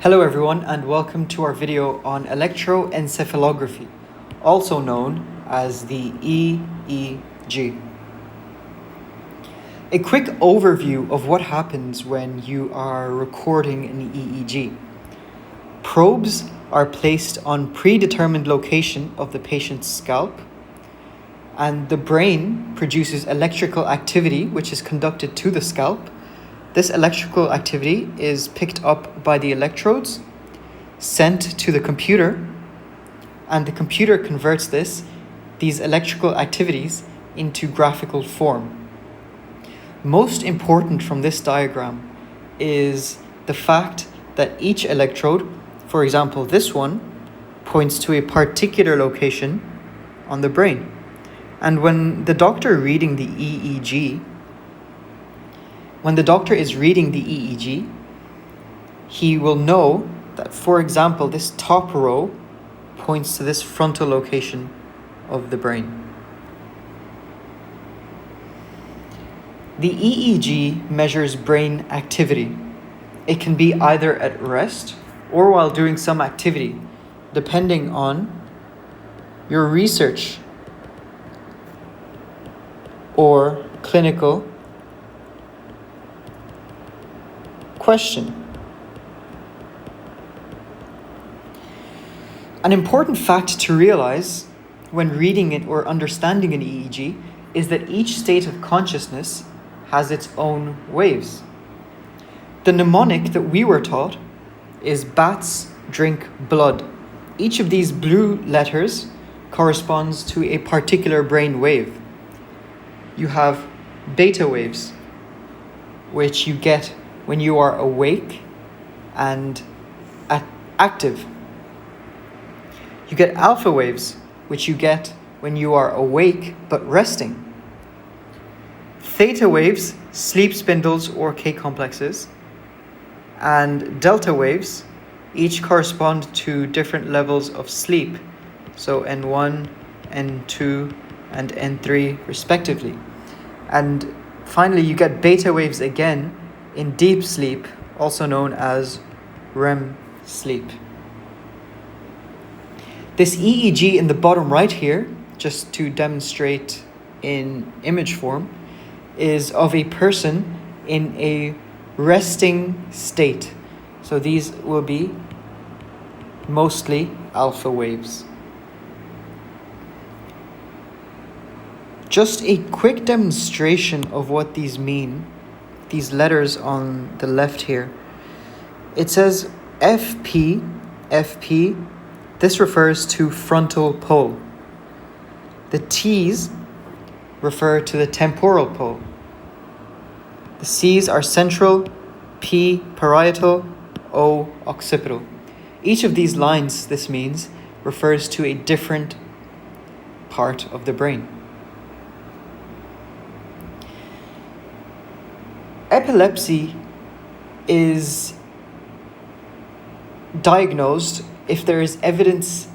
Hello everyone and welcome to our video on electroencephalography, also known as the EEG. A quick overview of what happens when you are recording an EEG. Probes are placed on predetermined location of the patient's scalp, and the brain produces electrical activity which is conducted to the scalp. This electrical activity is picked up by the electrodes, sent to the computer, and the computer converts these electrical activities into graphical form. Most important from this diagram is the fact that each electrode, for example this one, points to a particular location on the brain. And when the doctor is reading the EEG, he will know that, for example, this top row points to this frontal location of the brain. The EEG measures brain activity. It can be either at rest or while doing some activity, depending on your research or clinical question. An important fact to realize when reading it or understanding an EEG is that each state of consciousness has its own waves. The mnemonic that we were taught is bats drink blood. Each of these blue letters corresponds to a particular brain wave. You have beta waves, which you get when you are awake and active. You get alpha waves, which you get when you are awake but resting. Theta waves, sleep spindles or K complexes, and delta waves each correspond to different levels of sleep, so N1, N2, and N3 respectively. And finally, you get beta waves again in deep sleep, also known as REM sleep. This EEG in the bottom right here, just to demonstrate in image form, is of a person in a resting state. So these will be mostly alpha waves. Just a quick demonstration of what these mean. These letters on the left here. It says FP. This refers to frontal pole. The T's refer to the temporal pole. The C's are central, P parietal, O occipital. Each of these lines, this means, refers to a different part of the brain. Epilepsy is diagnosed if there is evidence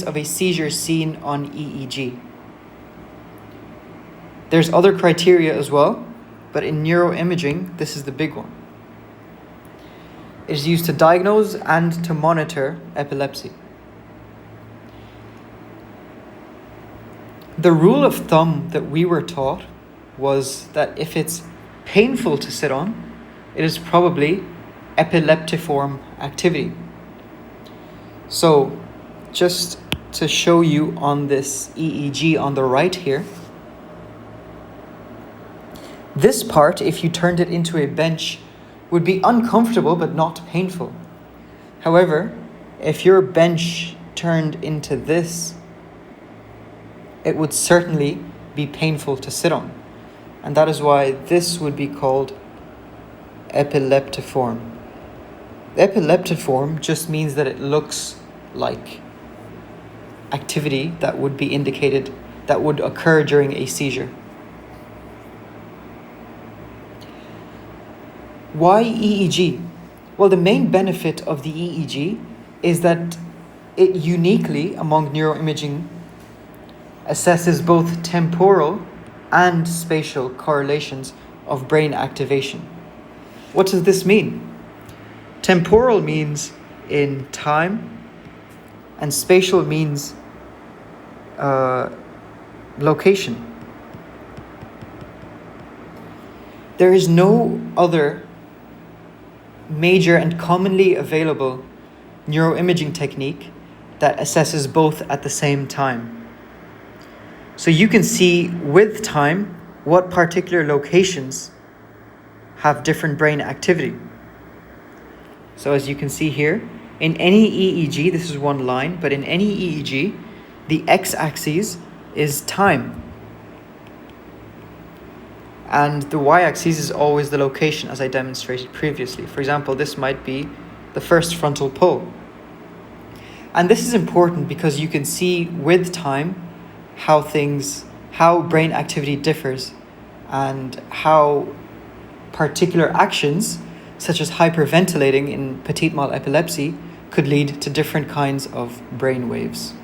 of a seizure seen on EEG. There's other criteria as well, but in neuroimaging, this is the big one. It is used to diagnose and to monitor epilepsy. The rule of thumb that we were taught was that if it's painful to sit on, it is probably epileptiform activity. So, just to show you on this EEG on the right here, this part, if you turned it into a bench, would be uncomfortable but not painful. However, if your bench turned into this, it would certainly be painful to sit on. And that is why this would be called epileptiform. Epileptiform just means that it looks like activity that would be indicated, that would occur during a seizure. Why EEG? Well, the main benefit of the EEG is that it uniquely, among neuroimaging, assesses both temporal and spatial correlations of brain activation. What does this mean? Temporal means in time, and spatial means location. There is no other major and commonly available neuroimaging technique that assesses both at the same time. So you can see with time what particular locations have different brain activity. So as you can see here, in any EEG, this is one line, but in any EEG, the x-axis is time. And the y-axis is always the location, as I demonstrated previously. For example, this might be the first frontal pole. And this is important because you can see with time how brain activity differs and how particular actions, such as hyperventilating in petit mal epilepsy, could lead to different kinds of brain waves.